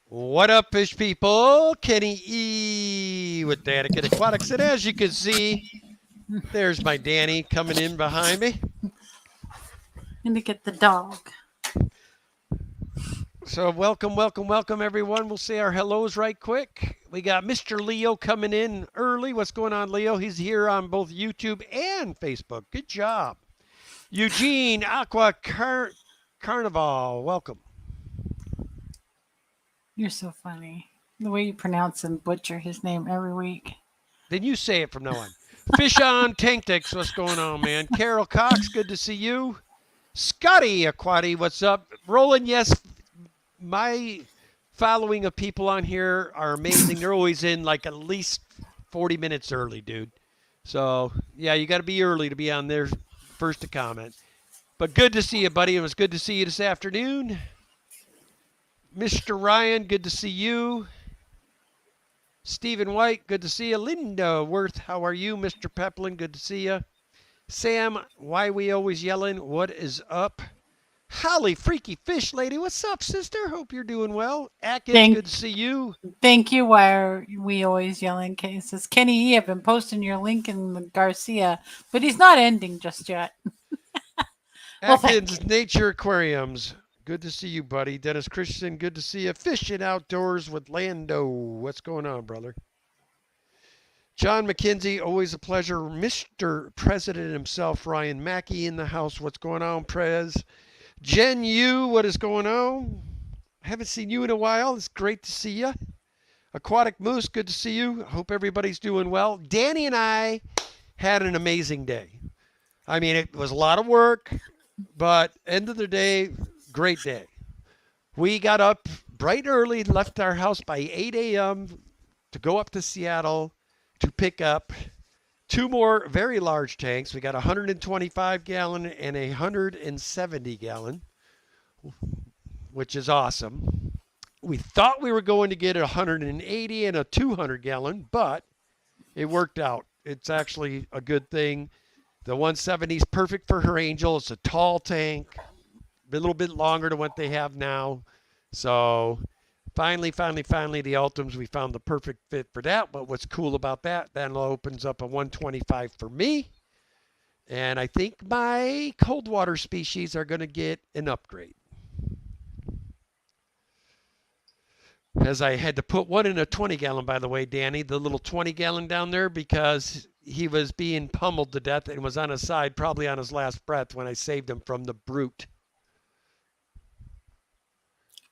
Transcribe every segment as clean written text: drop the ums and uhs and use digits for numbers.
What up, fish people? Kenny E with Daniken Aquatics. And as you can see, there's my Danny coming in behind me. And to get the dog. So welcome, everyone. We'll say our hellos right quick. We got Mr. Leo coming in early. What's going on, Leo? He's here on both YouTube and Facebook. Good job. Eugene Carnival, welcome. You're so funny. The way you pronounce and butcher his name every week. Then you say it from now on. Fish on Tank Tanks, what's going on, man? Carol Cox, good to see you. Scotty Aquati, what's up? Roland, yes, my following of people on here are amazing. They're always in like at least 40 minutes early, dude. So, yeah, you got to be early to be on there first to comment. But good to see you, buddy. It was good to see you this afternoon. Mr. Ryan, good to see you. Stephen White, good to see you. Linda Worth, how are you? Mr. Peplin, good to see you. Sam, why we always yelling? What is up? Holly, Freaky Fish Lady, what's up, sister? Hope you're doing well. Atkins, good to see you. Thank you. Why are we always yelling? Says Kenny E. I've been posting your link in the Garcia, but he's not ending just yet. Atkins, Nature Aquariums. Good to see you, buddy. Dennis Christensen, good to see you. Fishing Outdoors with Lando. What's going on, brother? John McKenzie, always a pleasure. Mr. President himself, Ryan Mackey in the house. What's going on, Prez? Jen Yu, what is going on? I haven't seen you in a while. It's great to see you. Aquatic Moose, good to see you. Hope everybody's doing well. Danny and I had an amazing day. I mean, it was a lot of work, but end of the day, great day. We got up bright and early, left our house by 8 a.m. to go up to Seattle to pick up two more very large tanks. We got a 125 gallon and a 170 gallon, which is awesome. We thought we were going to get a 180 and a 200 gallon, but it worked out. It's actually a good thing. The 170 is perfect for her Angel. It's a tall tank, a little bit longer than what they have now. So finally, the Ultims, we found the perfect fit for that. But what's cool about that opens up a 125 for me. And I think my cold water species are going to get an upgrade. As I had to put one in a 20 gallon, by the way, Danny, the little 20 gallon down there, because he was being pummeled to death and was on his side, probably on his last breath when I saved him from the brute.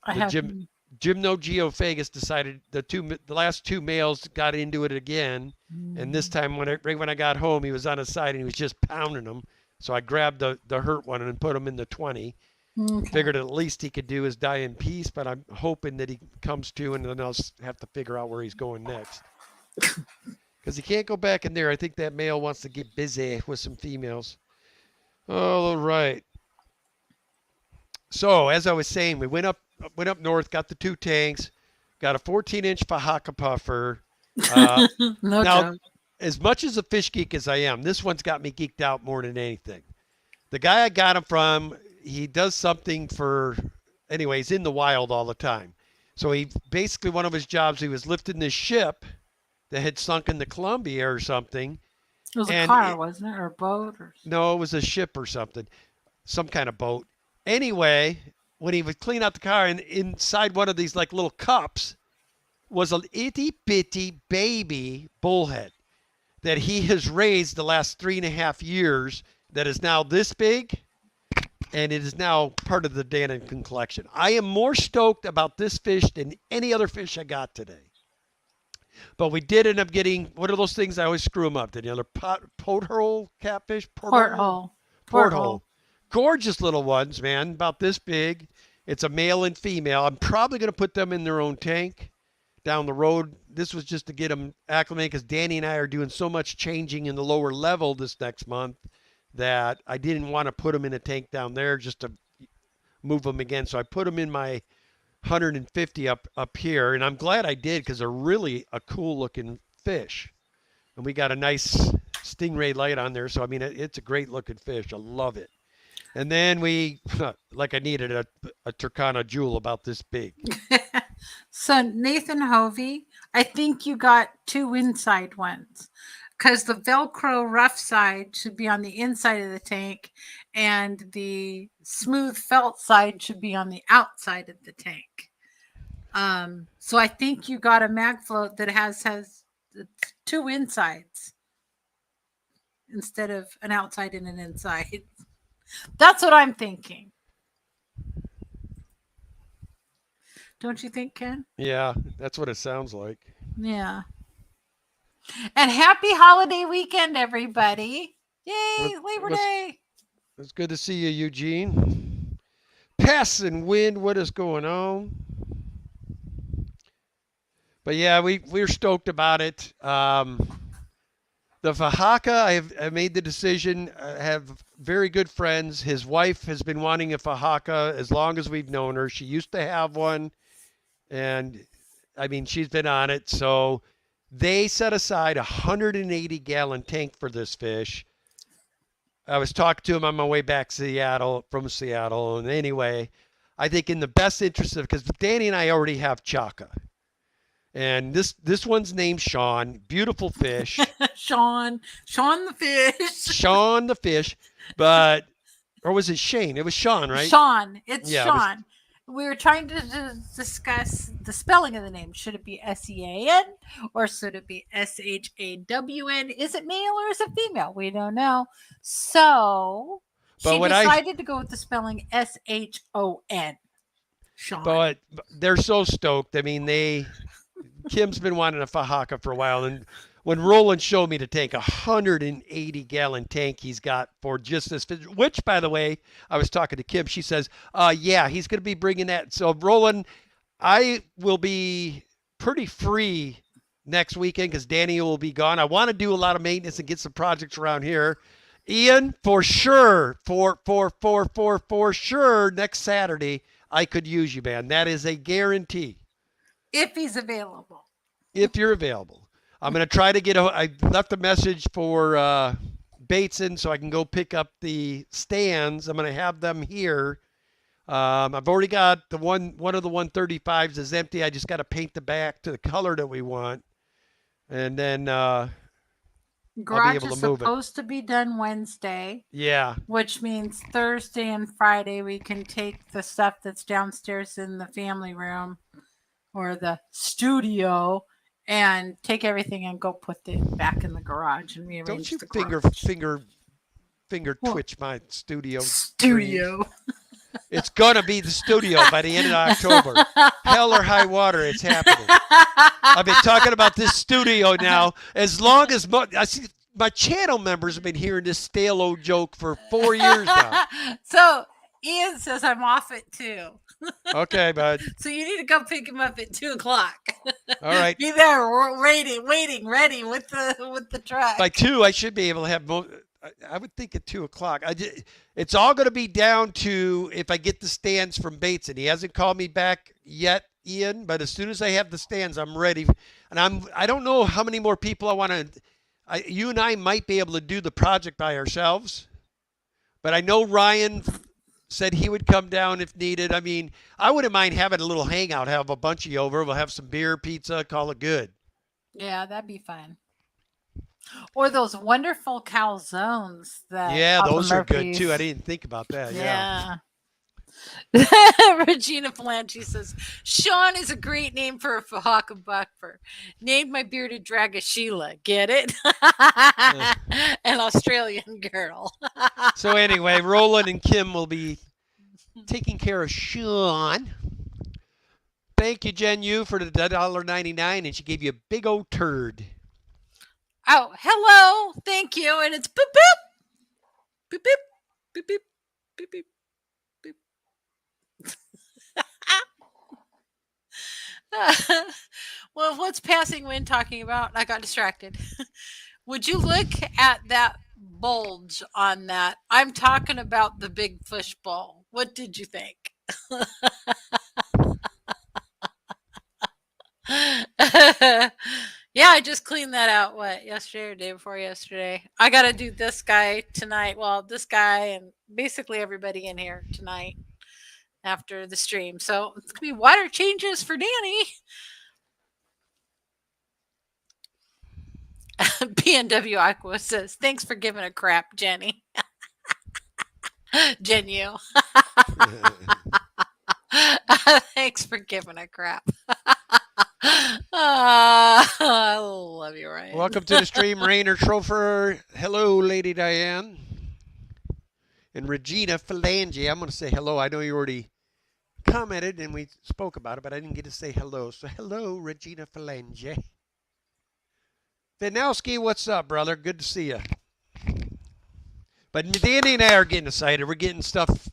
Gymno Geophagus decided the last two males got into it again, and this time right when I got home, he was on his side and he was just pounding them. So I grabbed the hurt one and put him in the 20. Okay. Figured at least he could do is die in peace, but I'm hoping that he comes to, and then I'll have to figure out where he's going next. Because he can't go back in there. I think that male wants to get busy with some females. All right. So as I was saying, we went up north, got the two tanks, got a 14-inch Fahaka puffer. No now, joke. As much as a fish geek as I am, this one's got me geeked out more than anything. The guy I got him from, he does something he's in the wild all the time. So he basically, one of his jobs, he was lifting this ship that had sunk in the Columbia or something. It was a car, wasn't it? Or a boat? No, it was a ship or something. Some kind of boat. Anyway, when he would clean out the car, and inside one of these like little cups was an itty bitty baby bullhead that he has raised the last 3.5 years that is now this big, and it is now part of the Daniken collection. I am more stoked about this fish than any other fish I got today. But we did end up getting, what are those things? I always screw them up. The other porthole catfish? Porthole. Gorgeous little ones, man, about this big. It's a male and female. I'm probably going to put them in their own tank down the road. This was just to get them acclimated because Danny and I are doing so much changing in the lower level this next month that I didn't want to put them in a tank down there just to move them again. So I put them in my 150 up here, and I'm glad I did because they're really a cool looking fish. And we got a nice stingray light on there. So, I mean, it's a great looking fish. I love it. And then we, like I needed a Turkana jewel about this big. So Nathan Hovey, I think you got two inside ones because the Velcro rough side should be on the inside of the tank, and the smooth felt side should be on the outside of the tank. So I think you got a mag float that has two insides instead of an outside and an inside. That's what I'm thinking. Don't you think, Ken? Yeah, that's what it sounds like. Yeah. And happy holiday weekend, everybody. It Yay, it Labor was Day. it's good to see you, Eugene. Passing wind, what is going on? But yeah, we're stoked about it. The Fahaka, I made the decision. I have very good friends. His wife has been wanting a Fahaka as long as we've known her. She used to have one, and I mean, she's been on it. So they set aside a 180-gallon tank for this fish. I was talking to him on my way back to Seattle from Seattle, and anyway, I think in the best interest of because Danny and I already have Chaka, and this one's named Sean. Beautiful fish, Sean the fish. Sean the fish, but or was it Shane? It was Sean, right? Sean. It's Yeah, it was. Sean. We were trying to discuss the spelling of the name. Should it be Sean or should it be Shawn? Is it male or is it female? We don't know. So But she what I decided to go with the spelling Shon. Sean. but they're so stoked. I mean, Kim's been wanting a Fahaka for a while, and when Roland showed me the tank, a 180-gallon tank he's got for just this fish, which, by the way, I was talking to Kim. She says, yeah, he's going to be bringing that. So, Roland, I will be pretty free next weekend because Danny will be gone. I want to do a lot of maintenance and get some projects around here. Ian, for sure, for sure, next Saturday, I could use you, man. That is a guarantee If he's available. if you're available. I'm going to try to I left a message for Bateson so I can go pick up the stands. I'm going to have them here. I've already got one of the 135s is empty. I just got to paint the back to the color that we want. And then I'll be Garage able is to move it. supposed to be done Wednesday, Yeah. which means Thursday and Friday we can take the stuff that's downstairs in the family room or the studio and take everything and go put it back in the garage and Don't rearrange you the finger garage. finger What? twitch my studio dreams. Studio. It's going to be the studio by the end of October. Hell or high water, it's happening. I've been talking about this studio now as long as I see my channel members have been hearing this stale old joke for 4 years now. So Ian says I'm off at 2. Okay, bud. So you need to go pick him up at 2:00. All right. Be there, waiting, ready with the truck. By 2, I should be able to have I would think at 2 o'clock. It's all going to be down to if I get the stands from Bateson. He hasn't called me back yet, Ian, but as soon as I have the stands, I'm ready. And I don't know how many more people I want to. You and I might be able to do the project by ourselves, but I know Ryan said he would come down if needed. I mean, I wouldn't mind having a little hangout, have a bunch of you over. We'll have some beer, pizza, call it good. Yeah, that'd be fun. Or those wonderful calzones that Yeah, Papa those are good Murphy's. too. I didn't think about that. Yeah. Yeah. Regina Falanchi says, Sean is a great name for a Fahaka Buckfur. Named my bearded drag a Sheila. Get it? An Australian girl. So anyway, Roland and Kim will be taking care of Sean. Thank you, Jen Yu, for the $1.99, and she gave you a big old turd. Oh, hello. Thank you. And it's boop boop. Boop boop. Boop boop. Boop boop. Well, what's passing wind talking about? I got distracted. Would you look at that bulge on that? I'm talking about the big fishbowl. What did you think? Yeah, I just cleaned that out. What, yesterday or day before yesterday? I got to do this guy tonight. Well, this guy and basically everybody in here tonight after the stream. So it's gonna be water changes for Danny. PNW Aqua says, "Thanks for giving a crap, Jenny." Genu. Thanks for giving a crap. I love you, Ryan. Welcome to the stream, Rainer Trofer. Hello, Lady Diane. And Regina Phalange. I'm going to say hello. I know you already commented and we spoke about it, but I didn't get to say hello. So hello, Regina Phalange. Vanowski, what's up, brother? Good to see you. But Danny and I are getting excited. We're getting stuff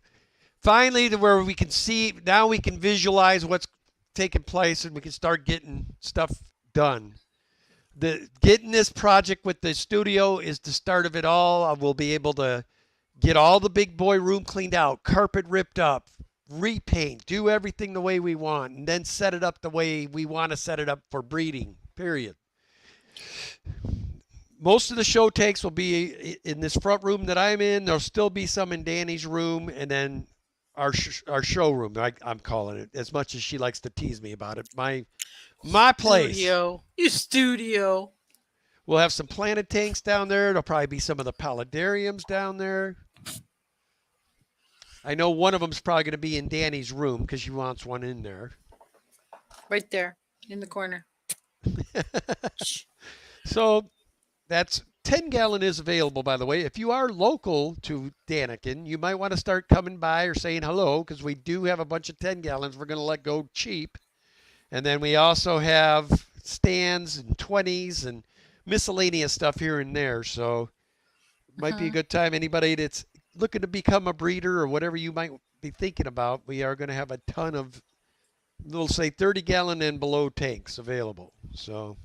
finally to where we can see, now we can visualize what's taking place and we can start getting stuff done. Getting this project with the studio is the start of it all. I will be able to get all the big boy room cleaned out, carpet ripped up, repaint, do everything the way we want, and then set it up the way we want to set it up for breeding, period. Most of the show takes will be in this front room that I'm in. There'll still be some in Danny's room, and then our showroom. I'm calling it, as much as she likes to tease me about it. My place. Studio. You studio. We'll have some planted tanks down there. There'll probably be some of the paludariums down there. I know one of them's probably going to be in Danny's room because she wants one in there. Right there in the corner. So that's 10-gallon is available, by the way. If you are local to Daniken, you might want to start coming by or saying hello because we do have a bunch of 10-gallons we're going to let go cheap. And then we also have stands and 20s and miscellaneous stuff here and there. So it might be a good time. Anybody that's looking to become a breeder or whatever you might be thinking about, we are going to have a ton of, we'll say 30-gallon and below tanks available. So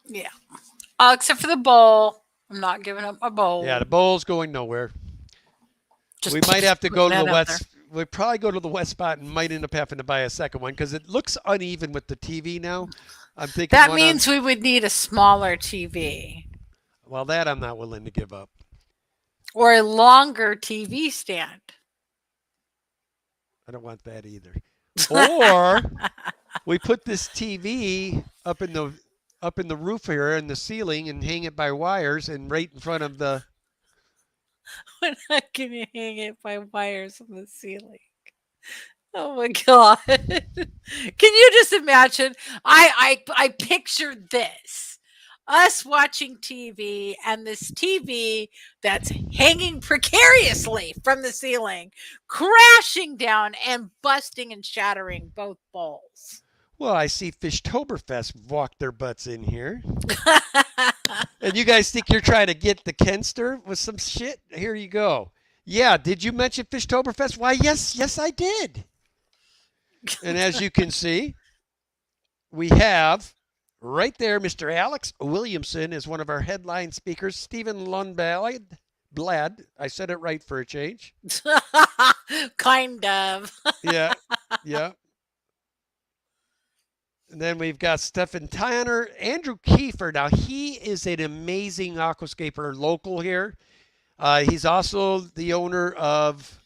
yeah. Except for the bowl. I'm not giving up my bowl. yeah, the bowl's going nowhere. We might have to go to the west. We'd probably go to the west spot and might end up having to buy a second one because it looks uneven with the TV now. I'm thinking that means we would need a smaller TV. Well, that I'm not willing to give up. Or a longer TV stand. I don't want that either. Or we put this TV up in the roof here in the ceiling and hang it by wires and right in front of the. We're not going to hang it by wires on the ceiling. Oh my god! Can you just imagine? I pictured this: us watching TV and this TV that's hanging precariously from the ceiling, crashing down and busting and shattering both bowls. Well, I see Fishtoberfest walk their butts in here. And you guys think you're trying to get the Kenster with some shit? Here you go. Yeah, did you mention Fishtoberfest? Why, yes, I did. And as you can see, we have right there Mr. Alex Williamson is one of our headline speakers. Stephen Lundblad. I said it right for a change. Kind of. Yeah. And then we've got Stefan Tanner, Andrew Kiefer. Now, he is an amazing aquascaper local here. He's also the owner of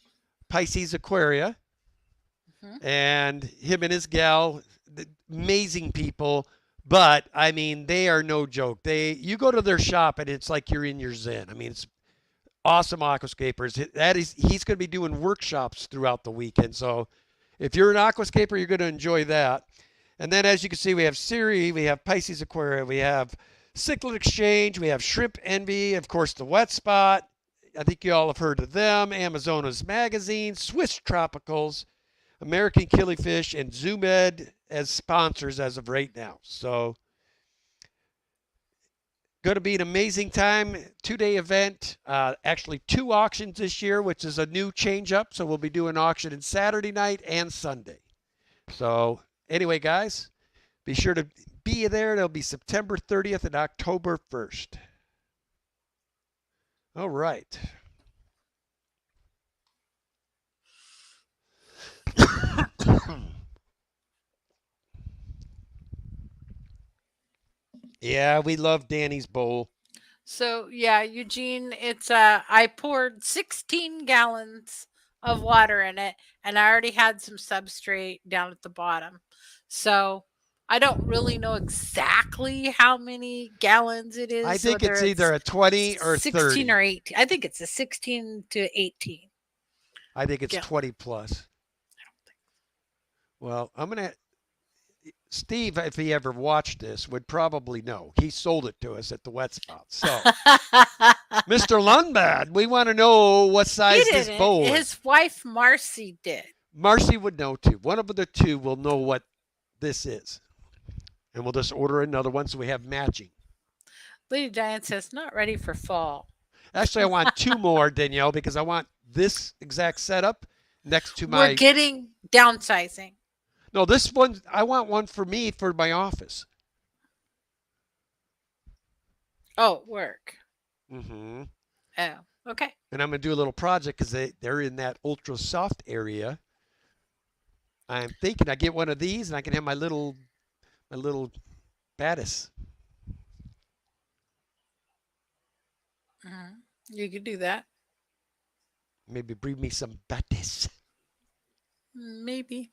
Pisces Aquaria. And him and his gal, amazing people. But, I mean, they are no joke. You go to their shop, and it's like you're in your zen. I mean, it's awesome aquascapers. He's going to be doing workshops throughout the weekend. So if you're an aquascaper, you're going to enjoy that. And then, as you can see, we have Siri, we have Pisces Aquaria, we have Cichlid Exchange, we have Shrimp Envy, of course, the Wet Spot. I think you all have heard of them. Amazonas Magazine, Swiss Tropicals, American Killifish, and ZoomEd as sponsors as of right now. So, going to be an amazing time. 2-day event. Actually, 2 auctions this year, which is a new change up. So, we'll be doing auction on Saturday night and Sunday. So, anyway, guys, be sure to be there. It'll be September 30th and October 1st. All right. Yeah, we love Danny's bowl. So yeah, Eugene, it's I poured 16 gallons of water in it, and I already had some substrate down at the bottom. So I don't really know exactly how many gallons it I is, think it's whether either it's a 20 or 16 or 30. 18. I think it's a 16 to 18 I think it's gallon. 20 plus. Well, I'm going to Steve, if he ever watched this, would probably know. He sold it to us at the wet spot. So, Mr. Lundbad, we want to know what He size this didn't. bowl is. His wife Marcy did. Marcy would know too. One of the two will know what this is. And we'll just order another one so we have matching. Lady Diane says, not ready for fall. Actually, I want two more, Danielle, because I want this exact setup next to We're my. getting downsizing. No, this one, I want one for me for my office. Oh, work. Mm-hmm. Oh, okay. And I'm going to do a little project because they're in that ultra soft area. I'm thinking I get one of these and I can have my little Battis. You could do that. Maybe bring me some Battis. Maybe.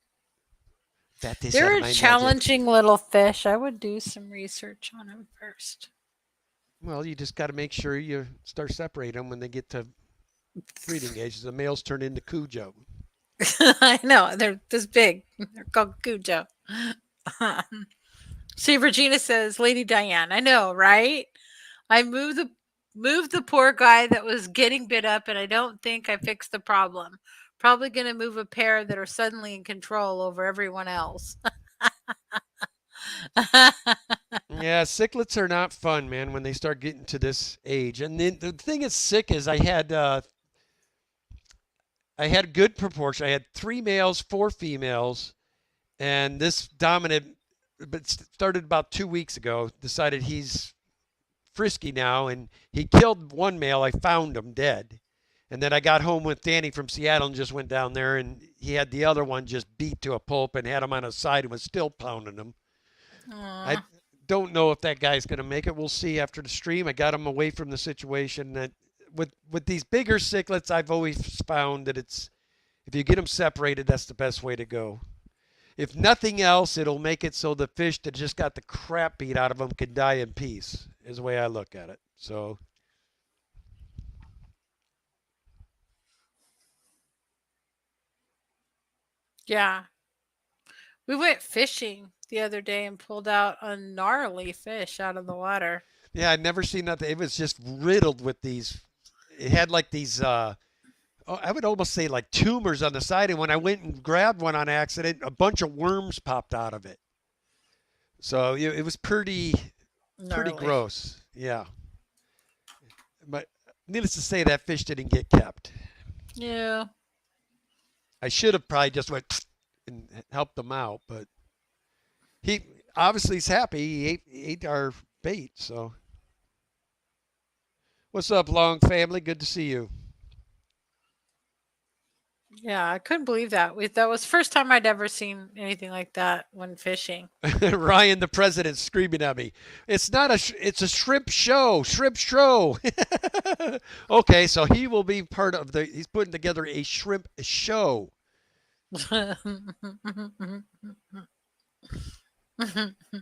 Battis out of They're a my magic. challenging little fish. I would do some research on them first. Well, you just got to make sure you start separating them when they get to breeding age. The males turn into Cujo. I know. They're this big. They're called Cujo. See, Regina says, Lady Diane, I know, right? I moved the poor guy that was getting bit up, and I don't think I fixed the problem. Probably gonna move a pair that are suddenly in control over everyone else. Yeah, cichlids are not fun, man, when they start getting to this age. And then the thing that's sick is I had good proportion. I had 3 males, 4 females, and this dominant, but started about 2 weeks ago. Decided he's frisky now, and he killed one male. I found him dead, and then I got home with Danny from Seattle and just went down there, and he had the other one just beat to a pulp and had him on his side and was still pounding him. I Aw. don't know if that guy's going to make it. We'll see after the stream. I got him away from the situation. That with these bigger cichlids, I've always found that it's if you get them separated, that's the best way to go. If nothing else, it'll make it so the fish that just got the crap beat out of them can die in peace. Is the way I look at it. So Yeah. We went fishing the other day and pulled out a gnarly fish out of the water. yeah, I'd never seen nothing. It was just riddled with these. It had like these. I would almost say like tumors on the side. And when I went and grabbed one on accident, a bunch of worms popped out of it. So it was pretty Gnarly. gross. Yeah, but needless to say, that fish didn't get kept. Yeah. I should have probably just went and helped them out, but he obviously is happy. He ate our bait. So what's up, Long family? Good to see you. Yeah, I couldn't believe that. That was the first time I'd ever seen anything like that when fishing. Ryan, the president, screaming at me. It's not a. It's a shrimp show. Shrimp show. Okay, so he will be part of the. He's putting together a shrimp show.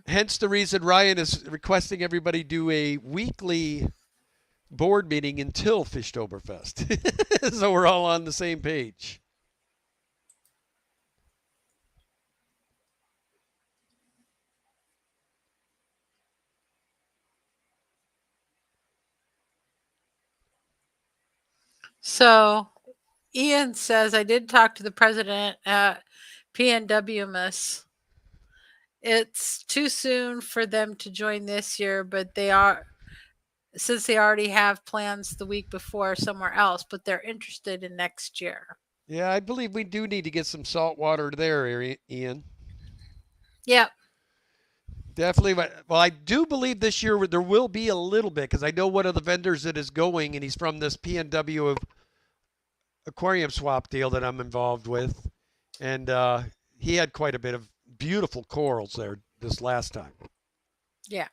Hence the reason Ryan is requesting everybody do a weekly board meeting until Fishtoberfest, so we're all on the same page. So Ian says I did talk to the president at PNW Miss. It's too soon for them to join this year, but they are since they already have plans the week before somewhere else, but they're interested in next year. Yeah, I believe we do need to get some salt water there, Ian. Yep. Definitely. Well, I do believe this year there will be a little bit because I know one of the vendors that is going, and he's from this PNW aquarium swap deal that I'm involved with, and he had quite a bit of beautiful corals there this last time. Yeah.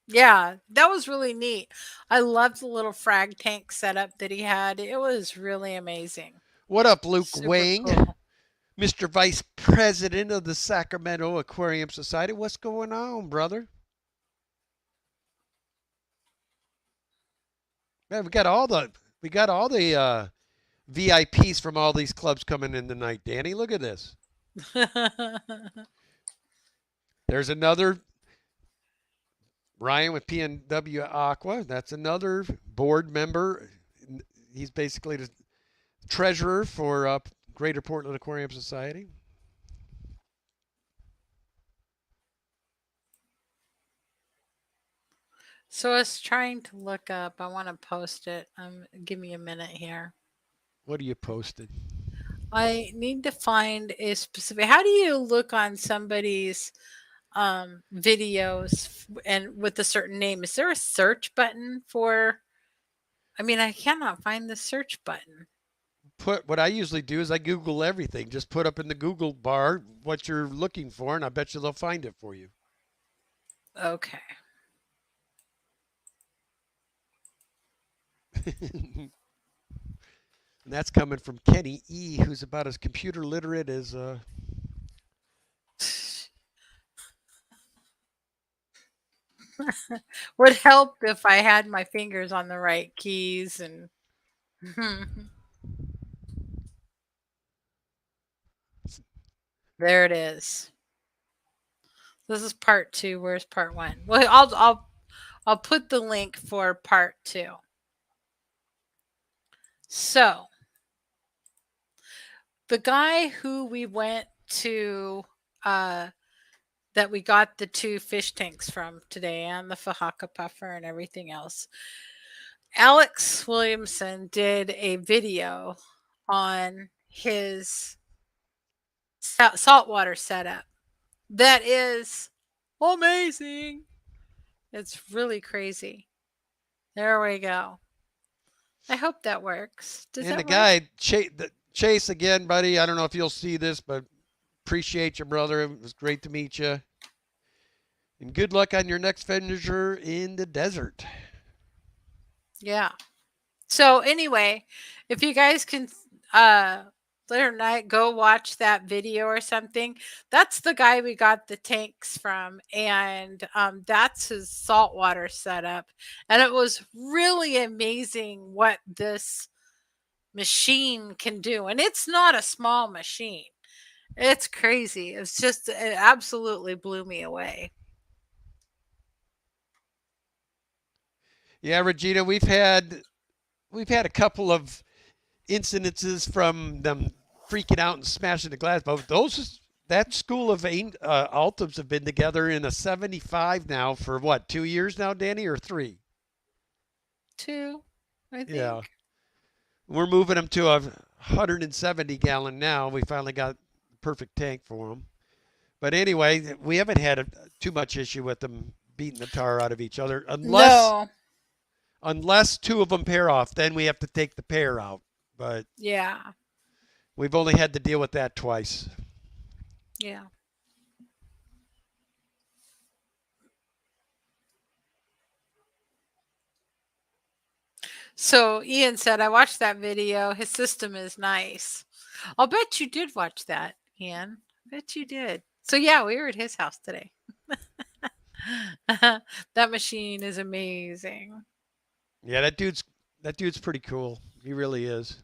Yeah, that was really neat. I loved the little frag tank setup that he had. It was really amazing. What up, Luke Super Wang, cool. Mr. Vice President of the Sacramento Aquarium Society? What's going on, brother? Man, we got all the VIPs from all these clubs coming in tonight, Danny. Look at this. There's another Ryan with PNW Aqua. That's another board member. He's basically the treasurer for Greater Portland Aquarium Society. So I was trying to look up. I want to post it. Give me a minute here. What are you posting? I need to find a specific. How do you look on somebody's videos and with a certain name? Is there a search button for? I mean, I cannot find the search button. Put what I usually do is I Google everything. Just put up in the Google bar what you're looking for, and I bet you they'll find it for you. Okay. And that's coming from Kenny E, who's about as computer literate as Would help if I had my fingers on the right keys and there it is. This is part 2. Where's part 1? Well, I'll put the link for part 2. So, the guy who we went to uh that we got the 2 fish tanks from today and the Fahaka puffer and everything else. Alex Williamson did a video on his saltwater setup that is amazing. It's really crazy. There we go. I hope that works. Does and the that work? guy Chase again, buddy. I don't know if you'll see this, but appreciate you, brother. It was great to meet you, and good luck on your next venture in the desert. Yeah. So anyway, if you guys can uh later night go watch that video or something, that's the guy we got the tanks from, and that's his saltwater setup. And it was really amazing what this machine can do. And it's not a small machine. It's crazy. It's just it absolutely blew me away. Yeah, Regina, we've had a couple of incidences from them freaking out and smashing the glass, but those that school of Altums have been together in a 75 now for what, 2 years now, Danny, or three? 2, I Yeah, think. we're moving them to a 170 gallon now. We finally got the perfect tank for them. But anyway, we haven't had too much issue with them beating the tar out of each other, No. unless two of them pair off. Then we have to take the pair out. But Yeah. we've only had to deal with that twice. Yeah. So Ian said, I watched that video. His system is nice. I'll bet you did watch that, Ian. Bet you did. So yeah, we were at his house today. That machine is amazing. Yeah, that dude's pretty cool. He really is.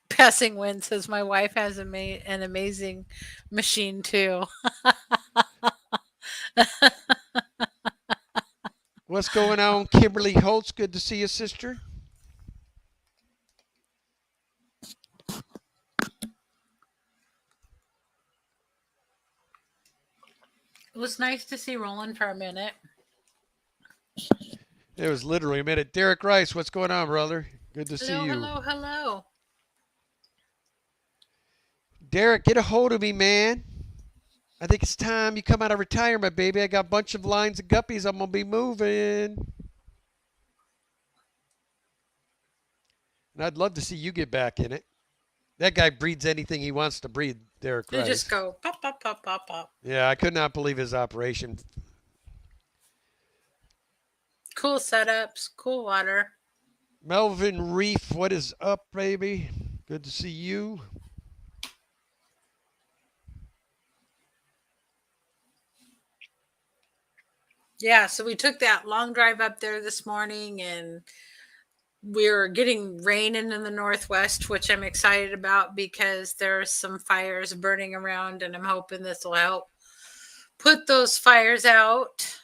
Passing Wind says my wife has an amazing machine too. What's going on, Kimberly Holtz? Good to see you, sister. It was nice to see Roland for a minute. It was literally a minute. Derek Rice, what's going on, brother? Good to see Hello, you. hello, hello. Derek, get a hold of me, man. I think it's time you come out of retirement, baby. I got a bunch of lines of guppies I'm going to be moving. And I'd love to see you get back in it. That guy breeds anything he wants to breed, Derek They just Rice. go pop, pop, pop, pop, pop. Yeah, I could not believe his operation. Cool setups, cool water. Melvin Reef, what is up, baby? Good to see you. Yeah, so we took that long drive up there this morning and we're getting rain in the northwest, which I'm excited about because there's some fires burning around and I'm hoping this will help put those fires out.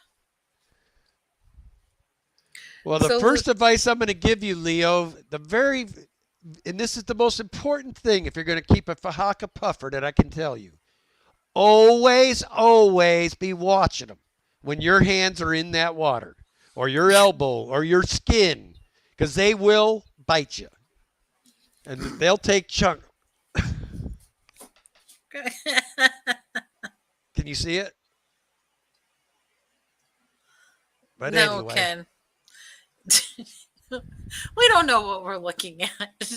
Well, the So, first advice I'm going to give you, Leo, and this is the most important thing if you're going to keep a Fahaka puffer that I can tell you. Always, always be watching them when your hands are in that water or your elbow or your skin because they will bite you and they'll take chunk. Can you see it? But no, anyway, Ken. We don't know what we're looking at.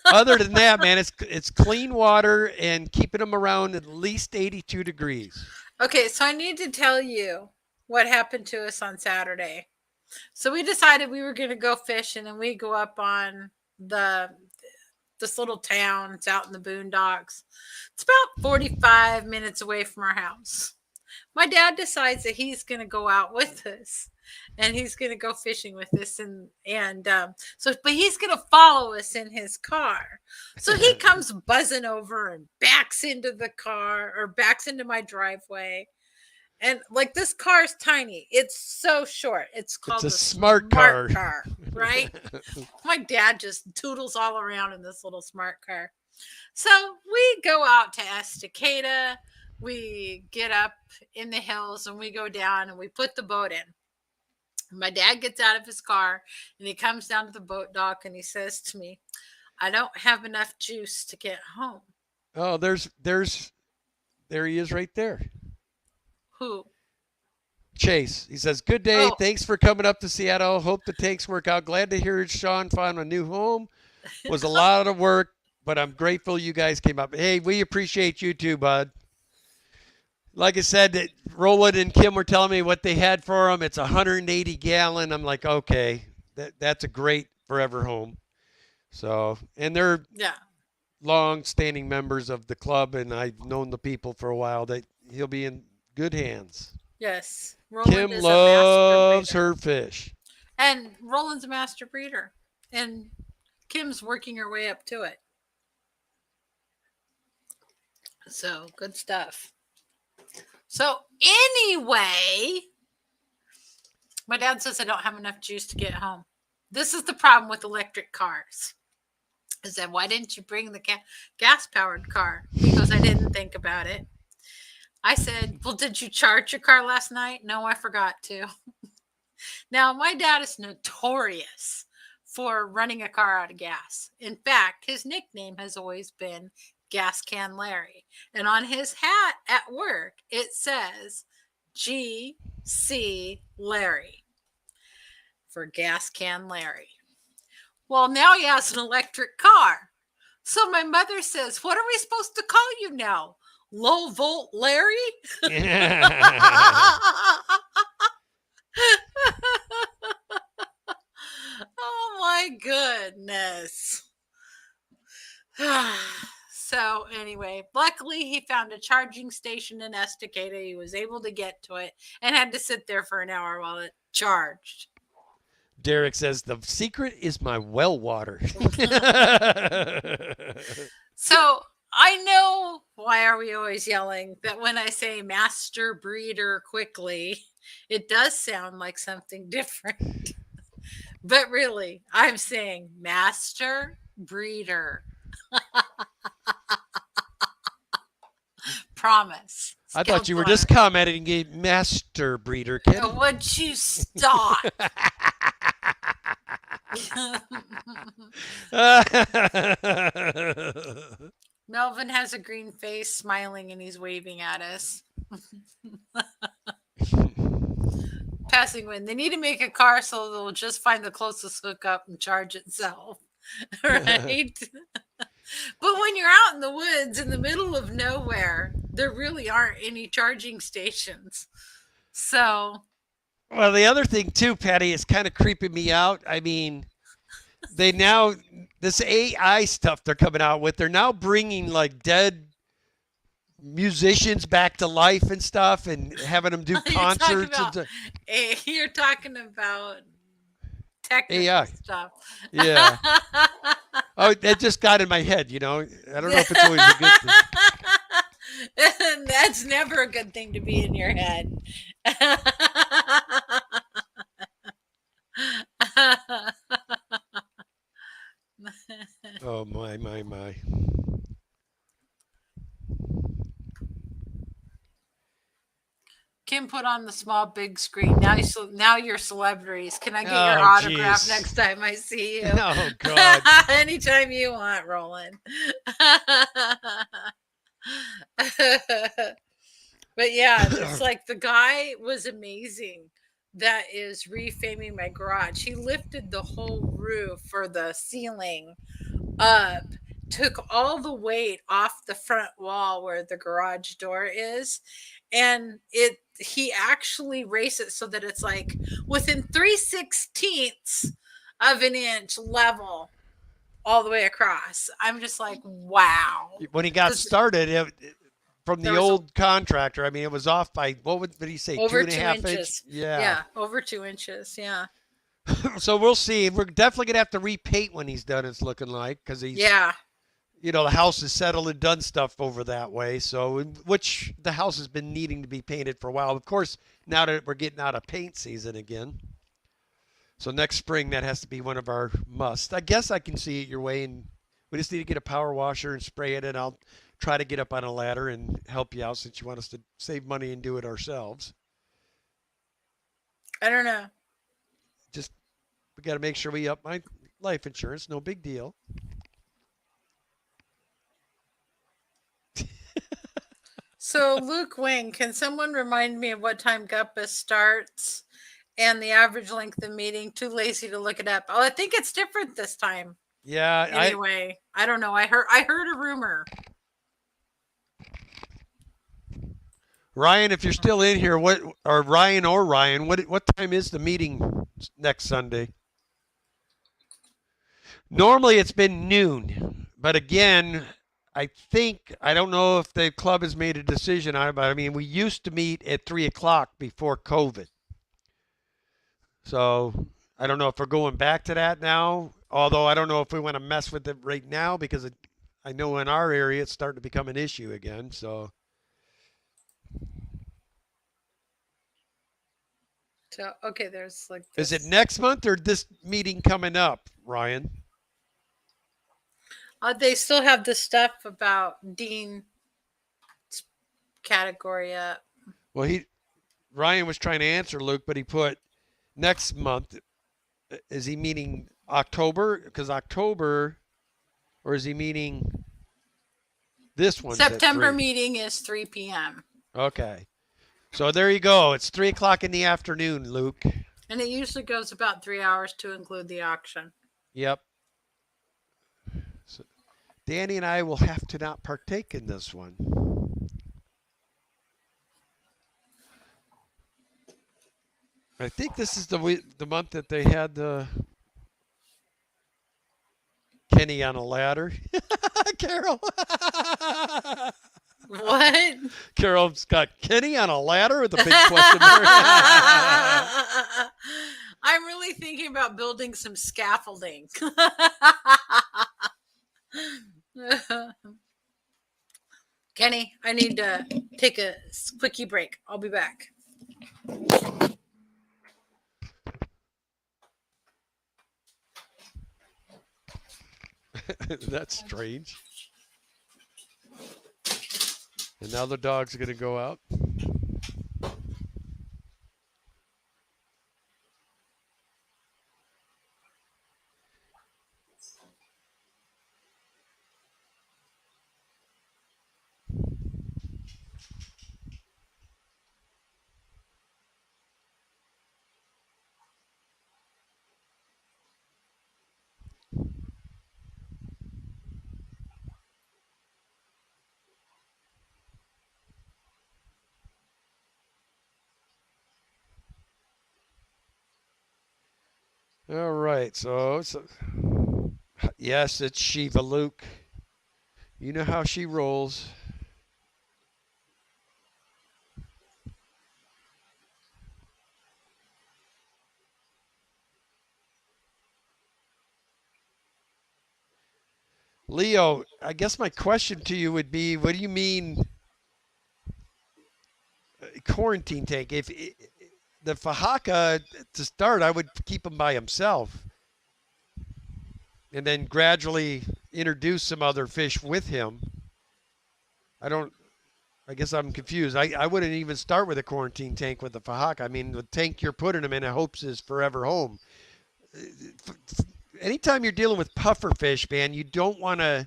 other than that, man, it's clean water and keeping them around at least 82 degrees. Okay, so I need to tell you what happened to us on Saturday. So we decided we were going to go fishing and we go up on the this little town. It's out in the boondocks. It's about 45 minutes away from our house. My dad decides that he's going to go out with us and he's going to go fishing with us but he's going to follow us in his car. So he comes buzzing over and backs into the car or backs into my driveway. And like this car is tiny. It's so short. It's It's called a the smart smart car. car, right? My dad just toodles all around in this little smart car. So we go out to Estacada. We get up in the hills and we go down and we put the boat in. My dad gets out of his car and he comes down to the boat dock and he says to me, I don't have enough juice to get home. Oh, there he is right there. Who? Chase. He says, "Good day. Oh, Thanks for coming up to Seattle. Hope the tanks work out. Glad to hear Sean found a new home. Was a lot of work, but I'm grateful you guys came up. Hey, we appreciate you too, bud. Like I said, that Roland and Kim were telling me what they had for them. It's 180 gallon. I'm like, okay, that's a great forever home. So, and they're yeah. long-standing members of the club, and I've known the people for a while. That he'll be in good hands. Yes. Roland Kim is a master loves breeder. her fish. And Roland's a master breeder. And Kim's working her way up to it. So good stuff. So anyway, my dad says I don't have enough juice to get home. This is the problem with electric cars. Is that why didn't you bring the gas powered car? Because I didn't think about it. I said, well, did you charge your car last night? No, I forgot to. Now, my dad is notorious for running a car out of gas. In fact, his nickname has always been Gas Can Larry. And on his hat at work, it says GC Larry for Gas Can Larry. Well, now he has an electric car. So my mother says, what are we supposed to call you now? Low volt Larry? Oh my goodness. So anyway, luckily he found a charging station in Estacada. He was able to get to it and had to sit there for an hour while it charged. Derek says the secret is my well water. So I know why are we always yelling that when I say master breeder quickly, it does sound like something different. But really, I'm saying master breeder. Promise. I thought you were just commenting a master breeder, kid. Would you stop? Melvin has a green face, smiling, and he's waving at us. passing wind. They need to make a car so they'll just find the closest hookup and charge itself. Right? But when you're out in the woods in the middle of nowhere, there really aren't any charging stations. So, Well, the other thing too, Patty, is kind of creeping me out. I mean, they now this AI stuff they're coming out with. They're now bringing like dead musicians back to life and stuff, and having them do concerts and you're talking about technical AI. stuff. Yeah. Oh, that just got in my head. I don't know if it's always a good thing. That's never a good thing to be in your head. Oh my. Kim put on the small big screen. Now you're celebrities. Can I get your Oh, autograph geez. next time I see you? Oh God. Anytime you want, Roland. But yeah, it's like the guy was amazing that is refaming my garage. He lifted the whole roof or the ceiling up, took all the weight off the front wall where the garage door is, and he actually raised it so that it's like within 3/16 of an inch level all the way across. I'm just like, wow. When he got started, from the old contractor, I mean, it was off by what did he say? Over 2.5 2 inches. inches. Yeah, over 2 inches. Yeah. So we'll see. We're definitely gonna have to repaint when he's done. It's looking like because he's the house is settled and done stuff over that way. So which the house has been needing to be painted for a while. Of course, now that we're getting out of paint season again. So next spring that has to be one of our musts. I guess I can see it your way, and we just need to get a power washer and spray it, and I'll try to get up on a ladder and help you out since you want us to save money and do it ourselves. I don't know. Just we got to make sure we up my life insurance. No big deal. So Luke Wing, can someone remind me of what time GUPA starts and the average length of meeting? Too lazy to look it up. Oh, I think it's different this time. Yeah. Anyway, I don't know. I heard a rumor. Ryan, if you're still in here, Ryan, what time is the meeting next Sunday? Normally it's been noon, but again, I don't know if the club has made a decision on it, but I mean, we used to meet at 3:00 before COVID. So I don't know if we're going back to that now, although I don't know if we want to mess with it right now because I know in our area it's starting to become an issue again. So okay, there's like this. Is it next month or this meeting coming up, Ryan? They still have the stuff about Dean category up. Well, Ryan was trying to answer Luke, but he put next month. Is he meaning October? Because October, or is he meaning this one? September meeting is 3 p.m. Okay. So there you go. It's 3:00 in the afternoon, Luke. And it usually goes about 3 hours to include the auction. Yep. So Danny and I will have to not partake in this one. I think this is the month that they had the Kenny on a ladder. Carol. What? Carol's got Kenny on a ladder with a big question mark. I'm really thinking about building some scaffolding. Kenny, I need to take a quickie break. I'll be back. That's strange. And now the dog's going to go out. All right. So yes, it's Shiva Luke. You know how she rolls. Leo, I guess my question to you would be, what do you mean quarantine tank? If the Fahaka to start, I would keep him by himself, and then gradually introduce some other fish with him. I don't. I guess I'm confused. I wouldn't even start with a quarantine tank with the Fahaka. I mean, the tank you're putting him in, I hopes is forever home. Anytime you're dealing with puffer fish, man, you don't want to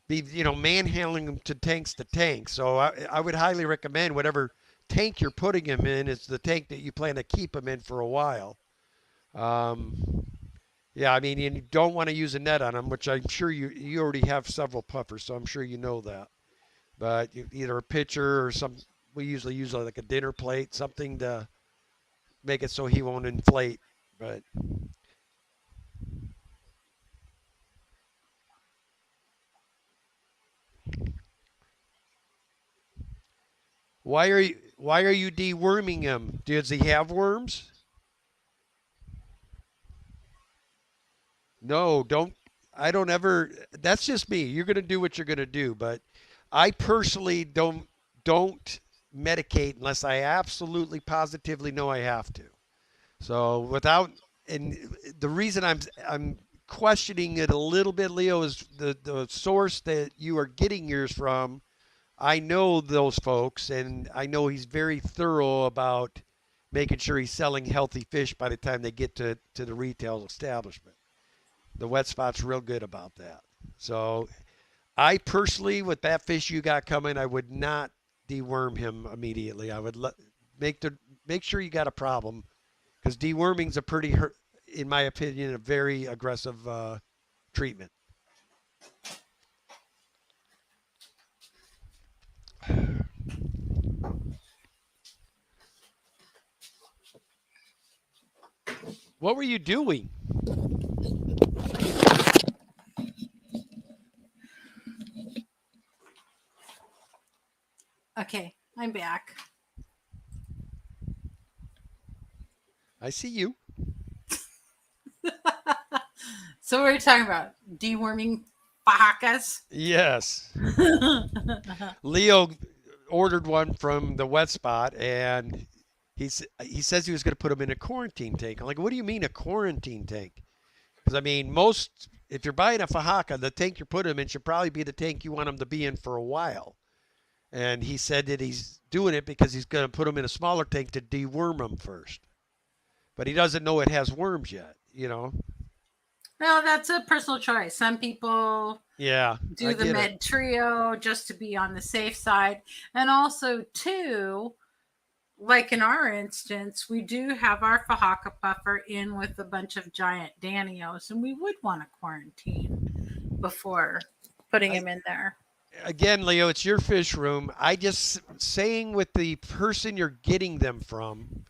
be, manhandling them to tanks to tank. So I would highly recommend whatever tank you're putting him in is the tank that you plan to keep him in for a while. Um, yeah, I mean, you don't want to use a net on them, which I'm sure you already have several puffers, so I'm sure you know that. But either a pitcher or some, we usually use like a dinner plate, something to make it so he won't inflate. But why are you deworming him? Does he have worms? No, don't. I don't ever. That's just me. You're gonna do what you're gonna do, but I personally don't medicate unless I absolutely positively know I have to. So without, and the reason I'm questioning it a little bit, Leo, is the source that you are getting yours from. I know those folks, and I know he's very thorough about making sure he's selling healthy fish by the time they get to the retail establishment. The wet spot's real good about that. So I personally, with that fish you got coming, I would not deworm him immediately. I would make the make sure you got a problem because deworming's a pretty, in my opinion, a very aggressive treatment. What were you doing? Okay, I'm back. I see you. So what are we talking about? Deworming fajakas? Yes. Leo ordered one from the wet spot, and he says he was going to put him in a quarantine tank. I'm like, what do you mean a quarantine tank? Because I mean, most if you're buying a Fajaka, the tank you're putting him in should probably be the tank you want him to be in for a while. And he said that he's doing it because he's going to put him in a smaller tank to deworm them first. But he doesn't know it has worms yet. Well, that's a personal choice. Some people Yeah, I do the get it. med trio just to be on the safe side. And also, too, like in our instance, we do have our Fajaka puffer in with a bunch of giant Danios, and we would want to quarantine before putting I him in there. Again, Leo, it's your fish room. I just saying with the person you're getting them from,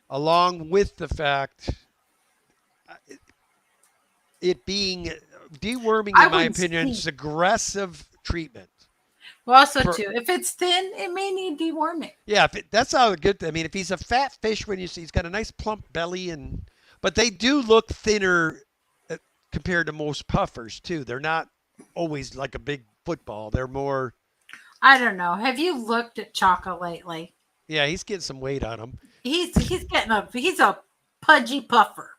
along with the fact uh, it being deworming, I in my would opinion, see. is aggressive treatment. Well, also, For too, if it's thin, it may need deworming. Yeah, that's how good. I mean, if he's a fat fish, when you see he's got a nice plump belly, but they do look thinner uh, compared to most puffers too. They're not always like a big football. They're more. I don't know. Have you looked at Chaka lately? Yeah, he's getting some weight on him. He's a pudgy puffer.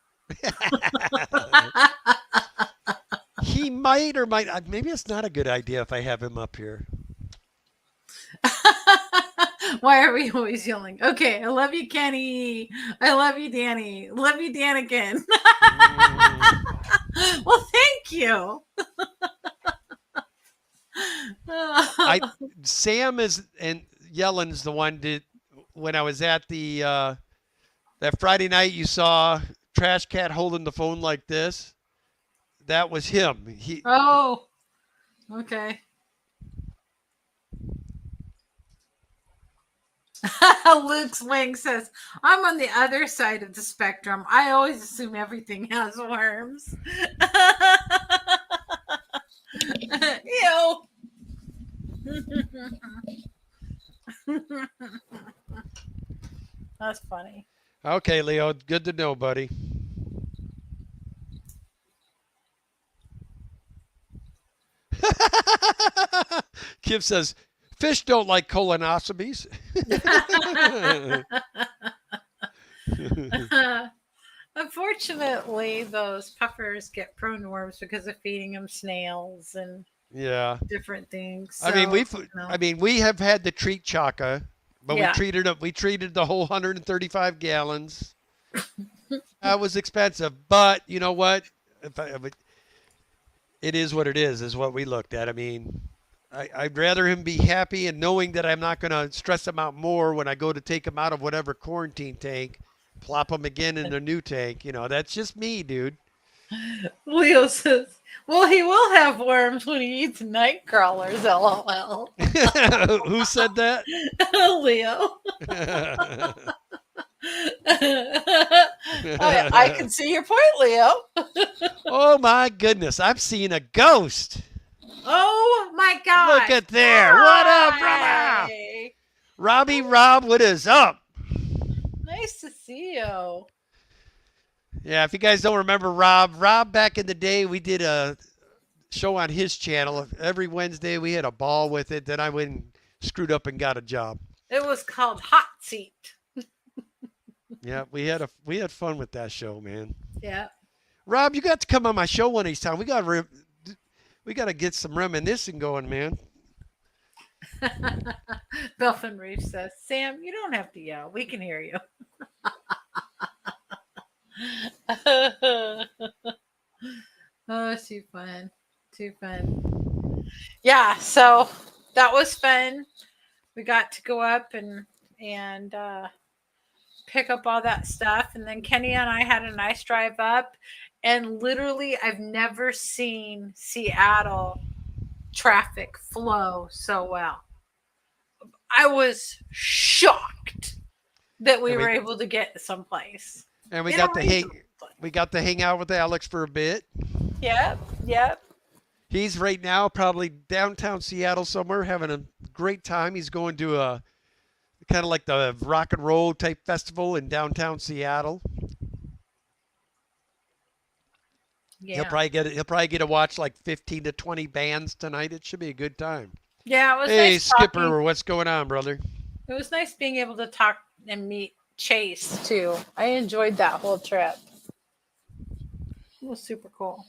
He might or might. Maybe it's not a good idea if I have him up here. Why are we always yelling? Okay, I love you, Kenny. I love you, Danny. Love you, Daniken. Mm, Well, thank you. I Sam is and Yellen's the one did when I was at the that Friday night. You saw Trash Cat holding the phone like this. That was him. Oh, okay. Luke's wing says, I'm on the other side of the spectrum. I always assume everything has worms. Ew. That's funny. Okay, Leo, good to know, buddy. Kim says, fish don't like colonoscopies. Unfortunately, those puffers get prone to worms because of feeding them snails and Yeah. different things. I mean, So, we have had to treat Chaka, but yeah. we treated the whole 135 gallons. That was expensive, but you know what? It is what it is what we looked at. I mean, I'd rather him be happy and knowing that I'm not going to stress him out more when I go to take him out of whatever quarantine tank, plop him again in a new tank. That's just me, dude. Leo says, well, he will have worms when he eats night crawlers, lol. Who said that? Leo. I can see your point, Leo. Oh my goodness, I'm seeing a ghost. Oh my God. Look at there. What up, brother? Robbie Rob, what is up? Nice to see you. Yeah, if you guys don't remember Rob back in the day, we did a show on his channel. Every Wednesday we had a ball with it. Then I went and screwed up and got a job. It was called Hot Seat. Yeah, we had fun with that show, man. Yeah. Rob, you got to come on my show one of these times. We got to get some reminiscing going, man. Belfin Reef says, Sam, you don't have to yell. We can hear you. Oh, too fun. Too fun. Yeah, so that was fun. We got to go up and pick up all that stuff. And then Kenny and I had a nice drive up. And literally, I've never seen Seattle traffic flow so well. I was shocked that we were able to get someplace. And we got to hang out with Alex for a bit. Yep. He's right now probably downtown Seattle somewhere having a great time. He's going to a kind of like the rock and roll type festival in downtown Seattle. Yeah. He'll probably get to watch like 15 to 20 bands tonight. It should be a good time. Yeah, it was Hey, nice Skipper, talking. what's going on, brother? It was nice being able to talk and meet Chase too. I enjoyed that whole trip. It was super cool.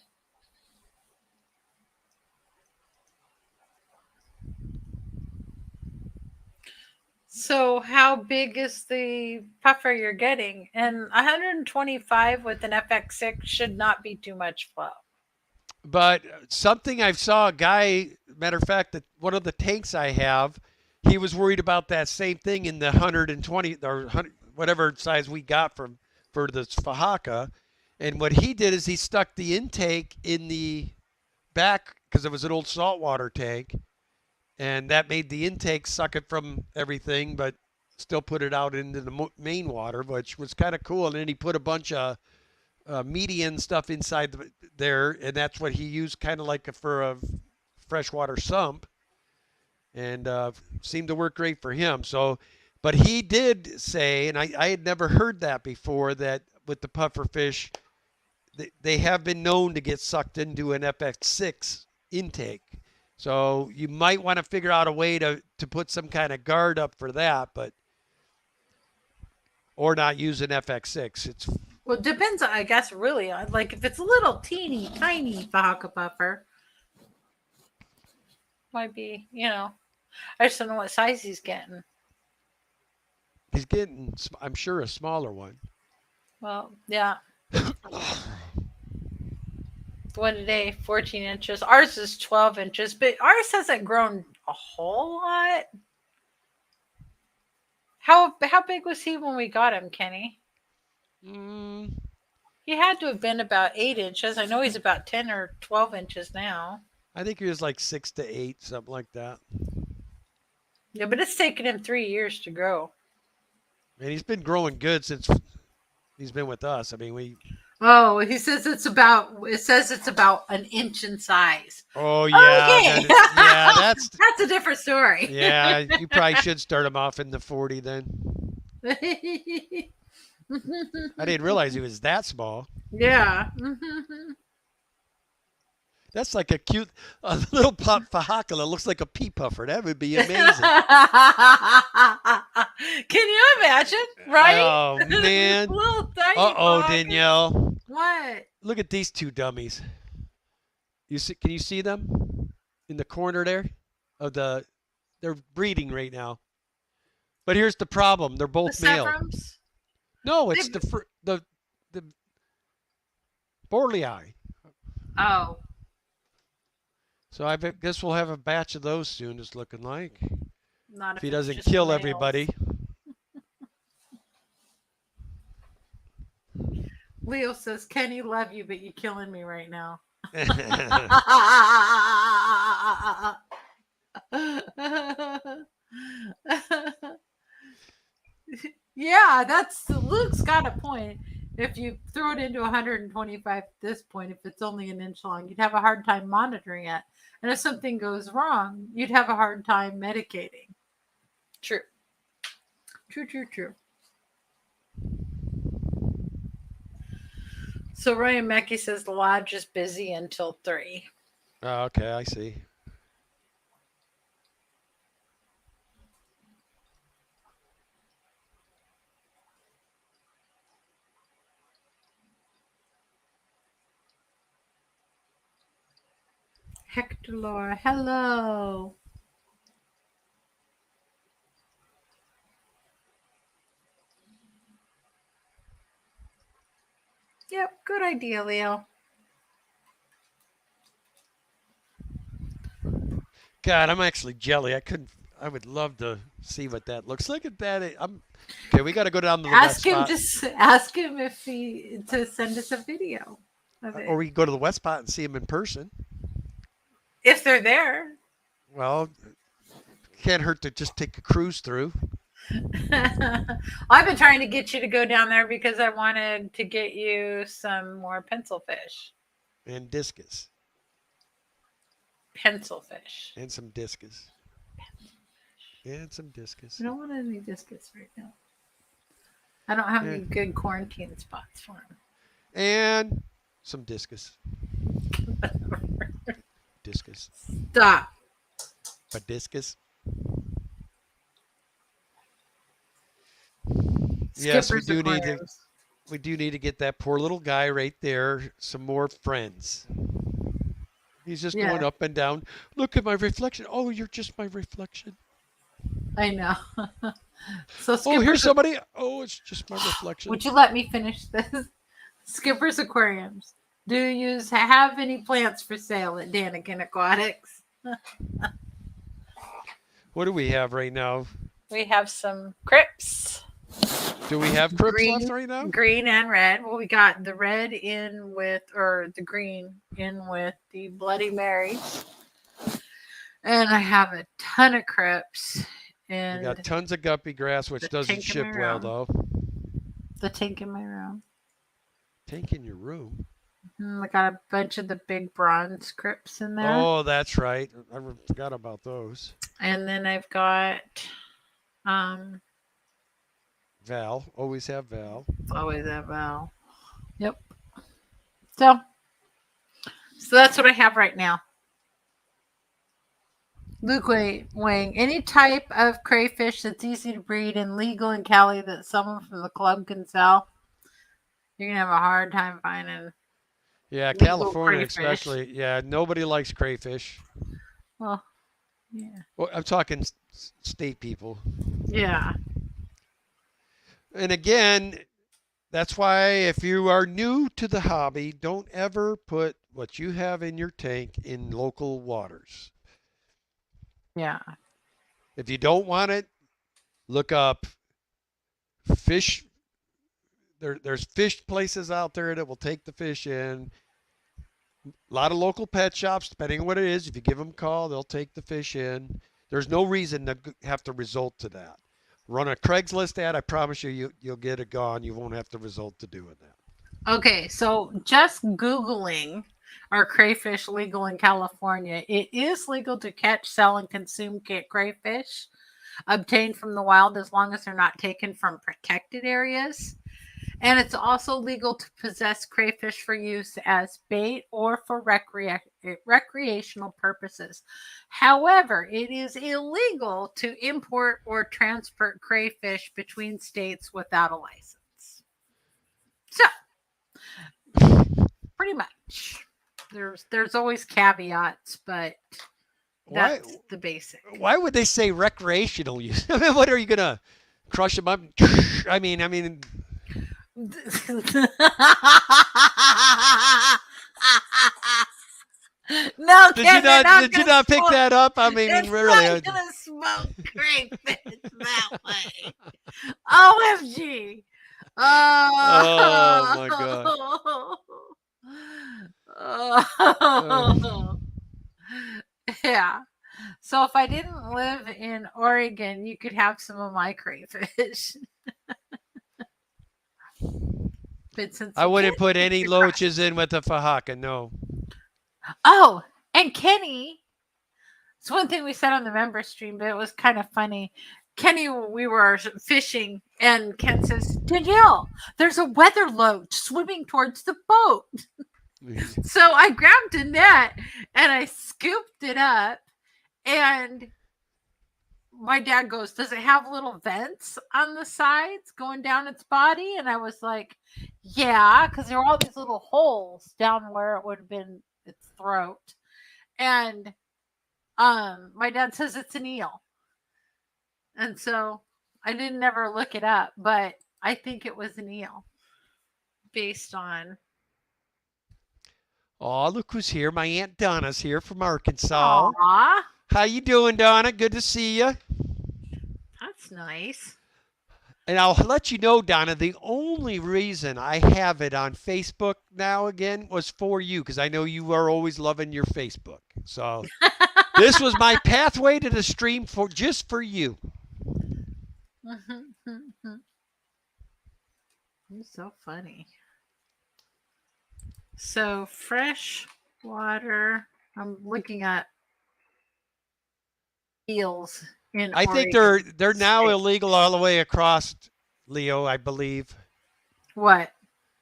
So, how big is the puffer you're getting? And 125 with an FX6 should not be too much flow. But something I saw a guy, matter of fact, that one of the tanks I have, he was worried about that same thing in the 120 or 100, whatever size we got for this Fahaka. And what he did is he stuck the intake in the back because it was an old saltwater tank. And that made the intake suck it from everything, but still put it out into the main water, which was kind of cool. And then he put a bunch of median stuff inside there, and that's what he used kind of like for a freshwater sump, and seemed to work great for him. So, but he did say, and I had never heard that before, that with the puffer fish, they have been known to get sucked into an FX6 intake. So you might want to figure out a way to put some kind of guard up for that, or not use an FX6. Well, it depends, I guess, really. Like, if it's a little teeny, tiny Fahaka puffer, might be, I just don't know what size he's getting. He's getting, I'm sure, a smaller one. Well, yeah. One today, 14 inches. Ours is 12 inches, but ours hasn't grown a whole lot. How big was he when we got him, Kenny? He had to have been about 8 inches. I know he's about 10 or 12 inches now. I think he was like 6 to 8, something like that. Yeah, but it's taken him 3 years to grow. And he's been growing good since he's been with us. I mean, we. Oh, he says it's about. It says it's about an inch in size. Oh yeah, Okay, yeah, that's that's a different story. yeah. You probably should start him off in the 40 then. I didn't realize he was that small. Yeah. That's like a little pop fahaka that looks like a pea puffer. That would be Can amazing. you imagine? Right? Oh man. Little tiny Uh-oh, pocket. Danielle. What? Look at these two dummies. You see? Can you see them in the corner there? Of the, they're breeding right now. But here's the problem: they're The both male. Severums? No, it's They- the Borlei. Oh, So I guess we'll have a batch of those soon. It's looking like not if if he it's doesn't just kill males. everybody. Leo says, Kenny, love you, but you're killing me right now. Yeah, that's Luke's got a point. If you throw it into 125 at this point, if it's only an inch long, you'd have a hard time monitoring it. And if something goes wrong, you'd have a hard time medicating. True. True. So Ryan Mackey says the lodge is busy until 3. Oh, okay, I see. Hector Laura, hello. Yep, good idea, Leo. God, I'm actually jelly. I couldn't. I would love to see what that looks like. At that, I'm okay. We got to go down to the west Ask him spot, to ask him if he to send us a video of or it we can go to the west spot and see him in person. if they're there. Well, can't hurt to just take a cruise through. I've been trying to get you to go down there because I wanted to get you some more pencil fish. And discus. Pencil fish. And some discus. And some discus. I don't want any discus right now. I don't have any Yeah. good quarantine spots for him. And some discus. Discus. Stop. But discus. Yes, Skipper's aquariums. we do need to get that poor little guy right there some more friends. He's just Yeah. going up and down. Look at my reflection. Oh, you're just my reflection. I know. So Oh, Skipper's here's somebody. Oh, it's just my reflection. Would you let me finish this? Skipper's Aquariums. Do you have any plants for sale at Daniken Aquatics? What do we have right now? We have some crypts, Do we have crypts Green. left right now? green and red. Well, we got the red in with, or the green in with the Bloody Mary. And I have a ton of crypts We and got tons of guppy grass, which the doesn't tank in ship my well, room. though. the tank in my room. Tank in your room. And I got a bunch of the big bronze crypts in there. Oh, that's right. I forgot about those. And then I've got Val. Always have Val. always that Val. Yep. So that's what I have right now. Luke Wang, any type of crayfish that's easy to breed and legal in Cali that someone from the club can sell, you're gonna have a hard time finding. Yeah, Legal California crayfish. especially. Yeah, nobody likes crayfish. Well, yeah, Well, I'm talking state people. yeah, And again, that's why if you are new to the hobby, don't ever put what you have in your tank in local waters. yeah. If you don't want it, look up fish. There's fish places out there that will take the fish in. A lot of local pet shops, depending on what it is. If you give them a call, they'll take the fish in. There's no reason to have to resort to that. Run a Craigslist ad. I promise you'll get it gone. You won't have to resort to doing that. Okay, so just Googling, are crayfish legal in California? It is legal to catch, sell, and consume crayfish obtained from the wild as long as they're not taken from protected areas. And it's also legal to possess crayfish for use as bait or for recreational purposes. However, it is illegal to import or transport crayfish between states without a license. So, pretty much. There's always caveats, but Why? that's the basic. Why would they say recreational use? I mean, what are you gonna crush them up? I mean, No, did you Ken, you're not not did you gonna not pick smoke. that up? I mean, It's really. not gonna smoke crayfish that way. OMG. Oh my God. Oh. Uh, Oh. Yeah. So if I didn't live in Oregon, you could have some of my crayfish. But since I you wouldn't can't put keep any your loaches in with the fajaka. No. Oh, and Kenny, it's one thing we said on the member stream, but it was kind of funny. Kenny, we were fishing, and Ken says, Danielle, there's a weather loach swimming towards the boat. So I grabbed a net and I scooped it up, and my dad goes, does it have little vents on the sides going down its body? And I was like, yeah, because there were all these little holes down where it would have been its throat. And my dad says it's an eel. And so I didn't ever look it up, but I think it was an eel based on. Oh, look who's here. My Aunt Donna's here from Arkansas. Aw, How you doing, Donna? Good to see you. that's nice. And I'll let you know, Donna, the only reason I have it on Facebook now again was for you, because I know you are always loving your Facebook. So this was my pathway to the stream for just for you. You're so funny. So fresh water. I'm looking at eels in I think Oregon they're now State. illegal all the way across, Leo, I believe. What?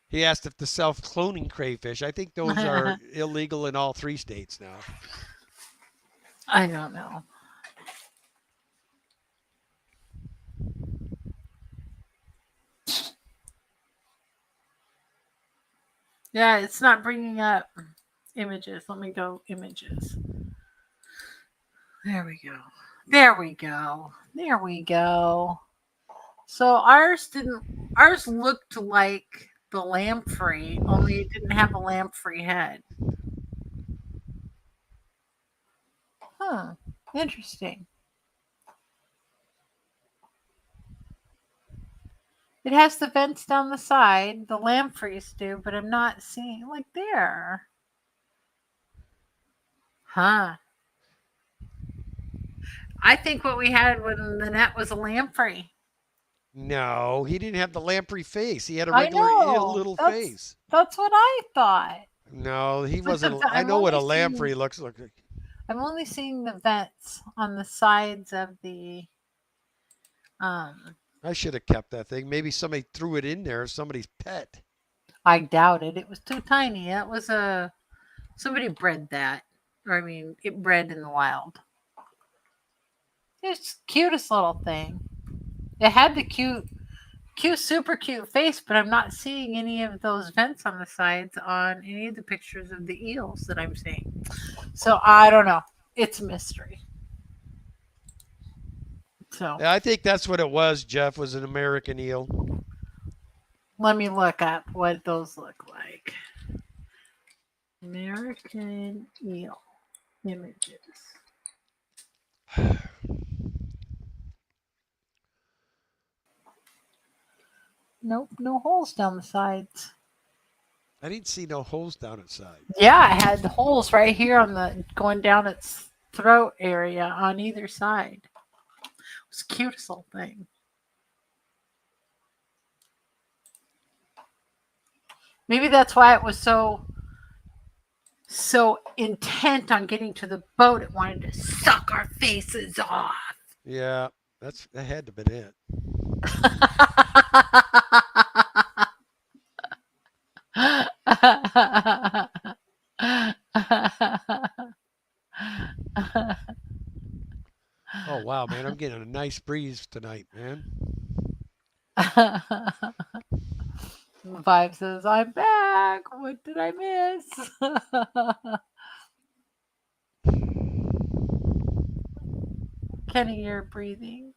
He asked if the self-cloning crayfish. I think those are illegal in all 3 states now. I don't know. Yeah, it's not bringing up images. Let me go images. There we go. There we go. There we go. So ours looked like the lamprey, only it didn't have a lamprey head. Huh. Interesting. It has the vents down the side, the lampreys do, but I'm not seeing like there. Huh. I think what we had when the net was a lamprey. No, he didn't have the lamprey face. He had a I regular know. little That's face. that's what I thought. No, he But wasn't. I I'm know what a only seeing lamprey looks like. the vents on the sides of the um I should have kept that thing. Maybe somebody threw it in there, somebody's pet. I doubt it. It was too tiny. That was somebody bred that. Or I mean, it bred in the wild. It's the cutest little thing. It had the super cute face, but I'm not seeing any of those vents on the sides on any of the pictures of the eels that I'm seeing. So I don't know. It's a mystery. So Yeah, I think that's what it was. Jeff was an American eel. let me look up what those look like. American eel images. Nope, no holes down the sides. I didn't see no holes down its side. Yeah, it had holes right here on the going down its throat area on either side. It was the cutest little thing. Maybe that's why it was so intent on getting to the boat. It wanted to suck our faces off. Yeah, that had to have been it. Oh wow, man, I'm getting a nice breeze tonight, man. Vibe says, I'm back. What did I miss? Kenny, you're breathing.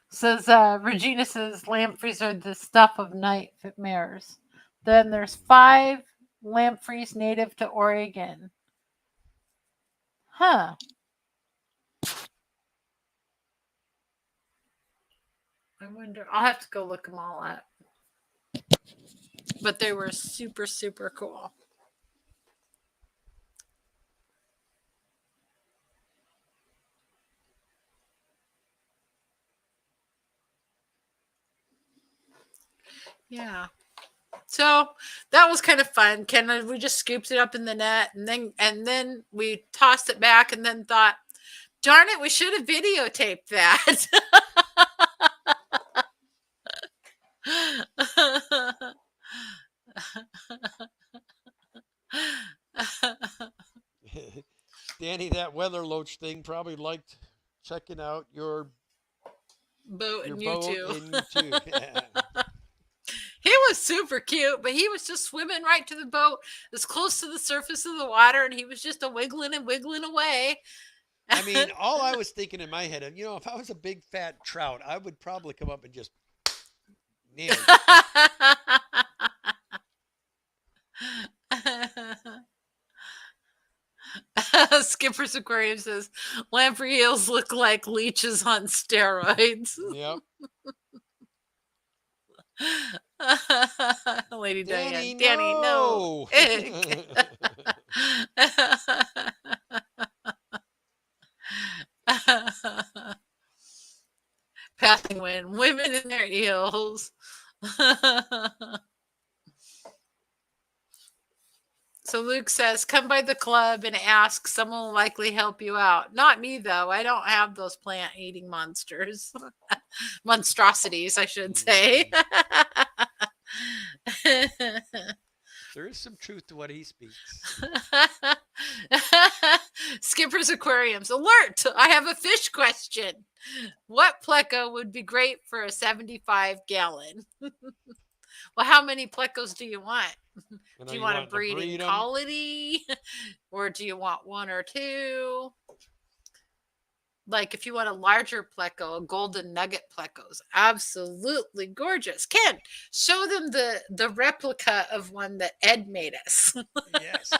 Says Regina says lampreys are the stuff of nightmares. Then there's 5 lampreys native to Oregon. Huh. I wonder. I'll have to go look them all up. But they were super, super cool. Yeah. So that was kind of fun. Ken, we just scooped it up in the net, and then we tossed it back, and then thought, darn it, we should have videotaped that. Danny, that weather loach thing probably liked checking out Boat your and you boat too. and you too. Yeah. He was super cute, but he was just swimming right to the boat, as close to the surface of the water, and he was just a wiggling and wiggling away. I mean, all I was thinking in my head, if I was a big fat trout, I would probably come up and just nail you. Skipper's Aquarium says lamprey eels look like leeches on steroids. Yep. Lady Danny, Diane. Danny, no. no. Passing wind, women in their eels. So Luke says, come by the club and ask. Someone will likely help you out. Not me, though. I don't have those plant eating monsters. Monstrosities, I should say. There is some truth to what he speaks. Skipper's Aquariums. Alert! I have a fish question. What pleco would be great for a 75 gallon? Well, how many plecos do you want? Do you want to breed in colony? Or do you want 1 or 2? Like if you want a larger pleco, a golden nugget pleco's absolutely gorgeous. Ken, show them the replica of one that Ed made us. Yes.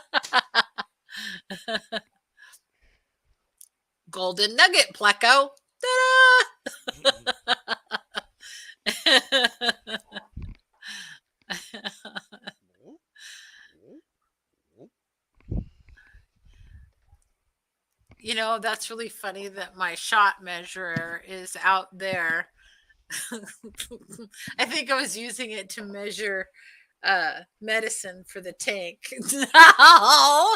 Golden nugget pleco. Ta-da! That's really funny that my shot measurer is out there. I think I was using it to measure medicine for the tank. No!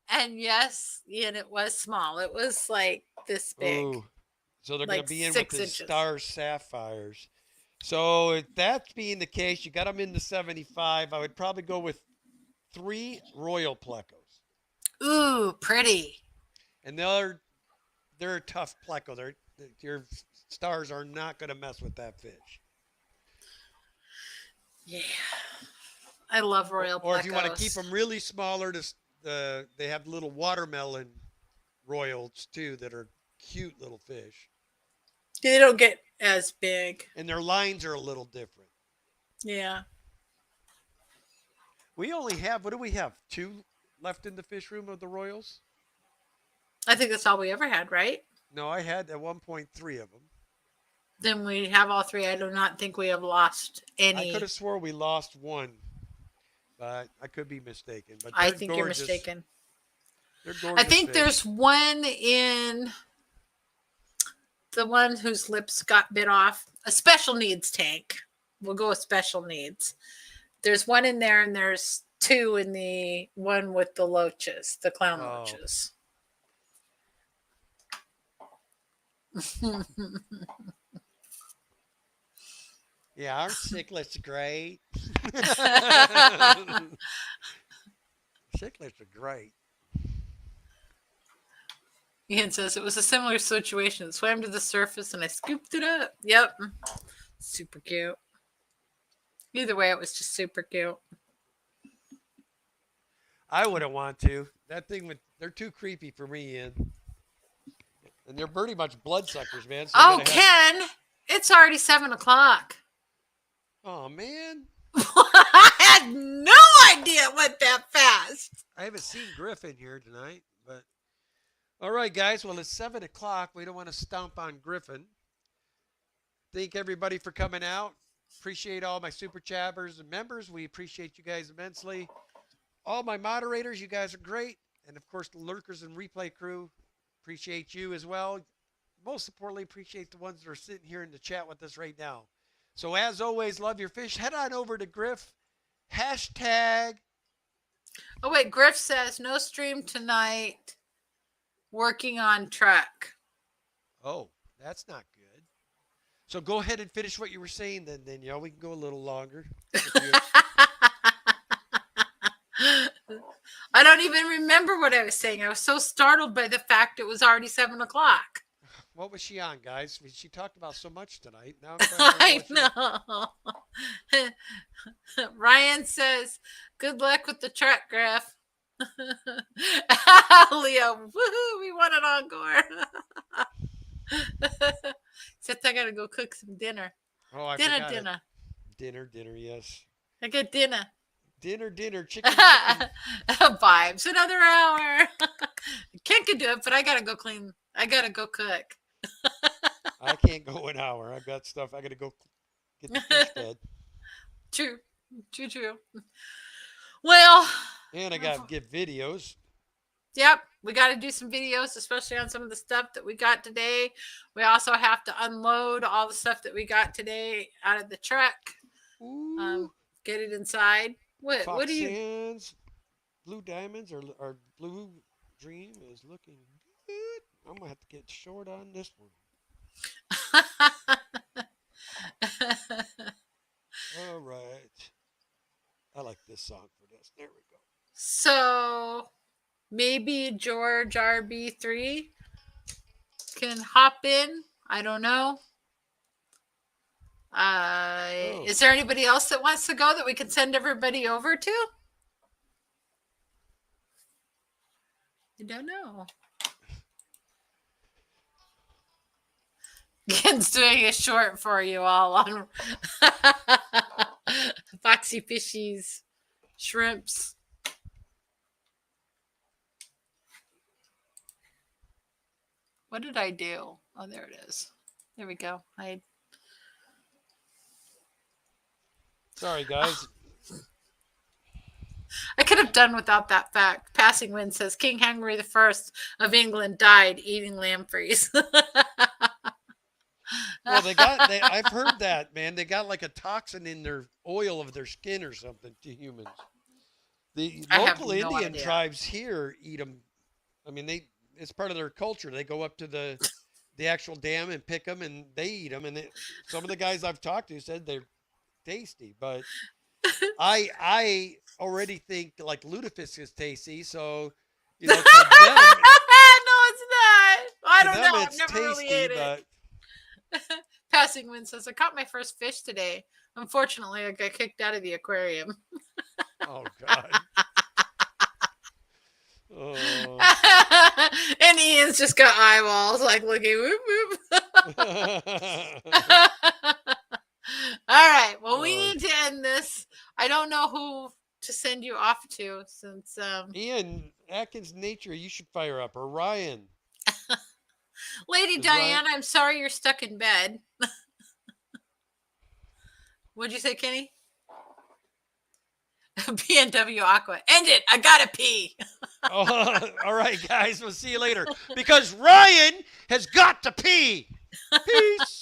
And yes, and it was small. It was like this big. Ooh. So they're going Like to be in with 6 the inches. star sapphires. So if that's being the case, you got them in the 75. I would probably go with 3 royal plecos. Ooh, pretty. And they're a tough pleco. Your stars are not going to mess with that fish. Yeah. I love royal plecos. Or if you want to keep them really smaller, they have little watermelon royals too that are cute little fish. They don't get as big. And their lines are a little different. Yeah. We only have, what do we have? 2 left in the fish room of the royals? I think that's all we ever had, right? No, I had at one point 3 of them. Then we have all 3. I do not think we have lost any. I could have swore we lost 1, but I could be mistaken. But I think you're mistaken. They're I gorgeous think fish. there's one in the one whose lips got bit off. A special needs tank. We'll go with special needs. There's one in there, and there's two in the one with the loaches, the clown Oh, loaches. yeah, aren't cichlids great? Cichlids are great. Ian says it was a similar situation. It swam to the surface and I scooped it up. Yep. Super cute. Either way, it was just super cute. I wouldn't want to. That thing would. They're too creepy for me, Ian. And they're pretty much bloodsuckers, man. So you Oh, gotta have. Ken, it's already 7 o'clock. Oh man, I had no idea it went that fast. I haven't seen Griffin here tonight, but all right, guys. Well, it's 7 o'clock. We don't want to stomp on Griffin. Thank everybody for coming out. Appreciate all my super chabbers and members. We appreciate you guys immensely. All my moderators, you guys are great. And of course, the lurkers and replay crew, appreciate you as well. Most importantly, appreciate the ones that are sitting here in the chat with us right now. So as always, love your fish. Head on over to Griff. Hashtag. Oh, wait. Griff says no stream tonight. Working on track. Oh, that's not good. So go ahead and finish what you were saying then, Danielle. We can go a little longer. I don't even remember what I was saying. I was so startled by the fact it was already 7 o'clock. What was she on, guys? I mean, she talked about so much tonight. Now I'm I know. Ryan says, good luck with the track, Griff. Leo, woohoo, we want an encore. Except I gotta go cook some dinner. Oh, I Dinner, forgot dinner. Dinner, yes. I got dinner. Dinner, chicken. Vibes, another hour. Ken can do it, but I gotta go clean. I gotta go cook. I can't go an hour. I've got stuff. I got to go get the fish fed. True. Well, And I got to get videos. Yep, we got to do some videos, especially on some of the stuff that we got today. We have to unload all the stuff that we got today out of the truck. Get it inside. What do you? Sands, Blue Diamonds or Blue Dream is looking good. I'm gonna have to get short on this one. All right. I like this song for this. There we go. So maybe George RB3 can hop in. I don't know. Is there anybody else that wants to go that we can send everybody over to? I don't know. Ken's doing a short for you all on Foxy Fishies, shrimps. What did I do? Oh, there it is. There we go. Sorry, guys. I could have done without that fact. Passing Wind says King Henry I of England died eating lampreys. Well, I've heard that, man. They got like a toxin in their oil of their skin or something to humans. The local Indian tribes here eat them. I mean, it's part of their culture. They go up to the actual dam and pick them, and they eat them. And some of the guys I've talked to said they're tasty, but I already think like lutefisk is tasty. So for them, no, it's not. I don't know. I've never really ate it. Passing Wind says I caught my first fish today. Unfortunately, I got kicked out of the aquarium. Oh God. Oh. And Ian's just got eyeballs, like looking whoop whoop. All right. Well, we need to end this. I don't know who to send you off to since Ian Atkins Nature, you should fire up, or Ryan. Lady Diana, I'm sorry you're stuck in bed. What'd you say, Kenny? B&W Aqua. End it. I gotta pee. Oh, all right, guys. We'll see you later because Ryan has got to pee. Peace.